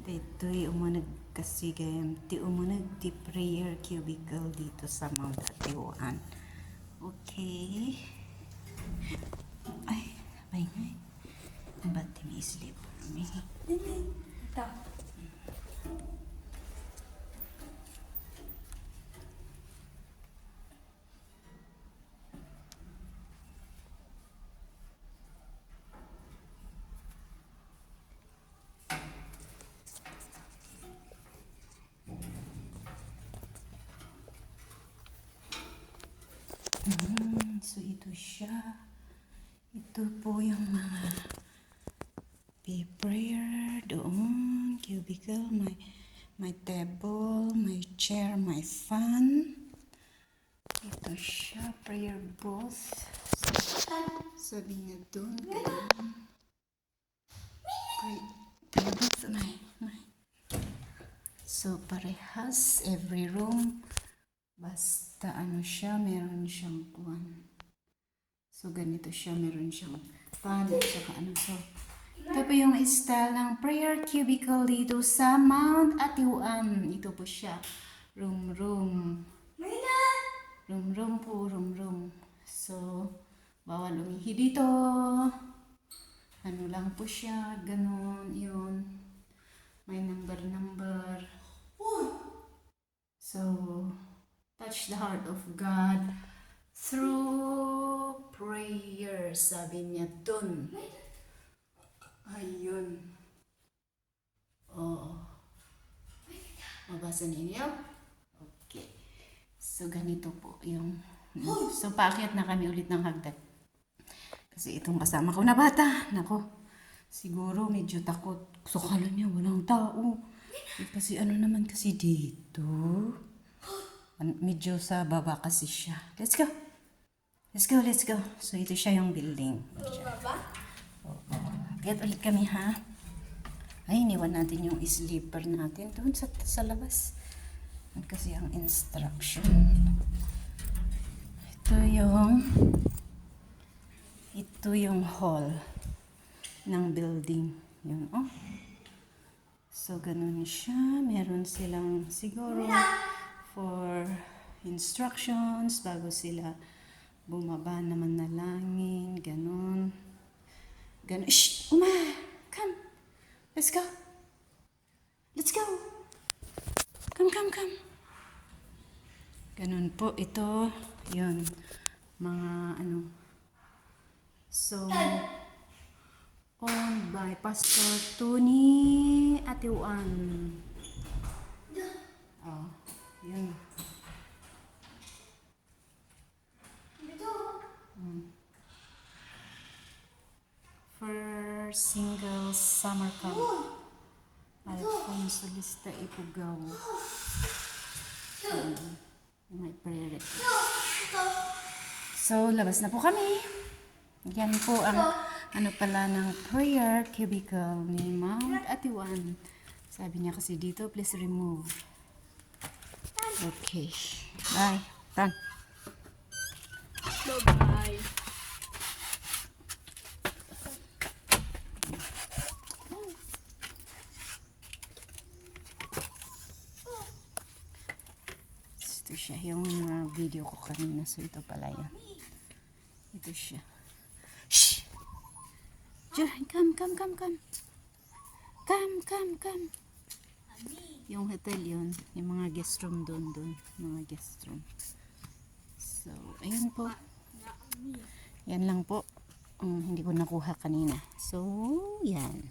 Dito'y umunag kasi gayam. Ti umunag ti prayer cubicle dito sa Mount Atiwan. Okay. Ay, sabay nga eh. Ba't ti may sleep for me? Ito. So, ito siya. Ito po yung mga prayer doon. Cubicle, my table, my chair, my fan. Ito siya, prayer booth. Sabi niya doon, prayer booth, may. So, parehas, every room. Basta ano siya, meron siyang kuwan. So, ganito siya, meron siyang fan at saka ano. So, ito po yung style ng prayer cubicle dito sa Mount Atiwan. Ito po siya. Room. Room po, room. So, bawal umihi dito. Ano lang po siya, ganun, yun. May number. So, touch the heart of God through prayer, sabi niya dun. Ayun. Oo. Mabasa ninyo? Okay. So, ganito po yung... So, paakyat na kami ulit ng hagdan. Kasi itong kasama ko na bata, nako, siguro medyo takot. So, kala niya walang tao. Kasi ano naman kasi dito, medyo sa baba kasi siya. Let's go. So, ito siya yung building. Akyat ulit kami, ha? Ay, iniwan natin yung sleeper natin doon sa labas. Kasi ang instruction. Ito yung hall ng building. Yun, oh. So, ganun siya. Meron silang siguro for instructions bago sila bumaba na manalangin. Ganun. Shh! Uma! Come! Let's go! Come! Ganun po. Ito, yun. Mga ano. So, owned by Pastor Tony Atiwan. Oh, yun. First single summer camp. Alfonso Lista Ipugao. May prayer request. So, labas na po kami. Yan po ang ano pala ng prayer cubicle ni Mount Atiwan. Sabi niya kasi dito, please remove. Okay. Bye. Done. Bye-bye. Ito siya yung video ko kanina. So, ito pala yan. Ito siya. Shh! Diyan, come. Come. Yung hotel yun. Yung mga guest room doon. Mga guest room. So, ayun po. Yan lang po. Hindi ko nakuha kanina. So, yan.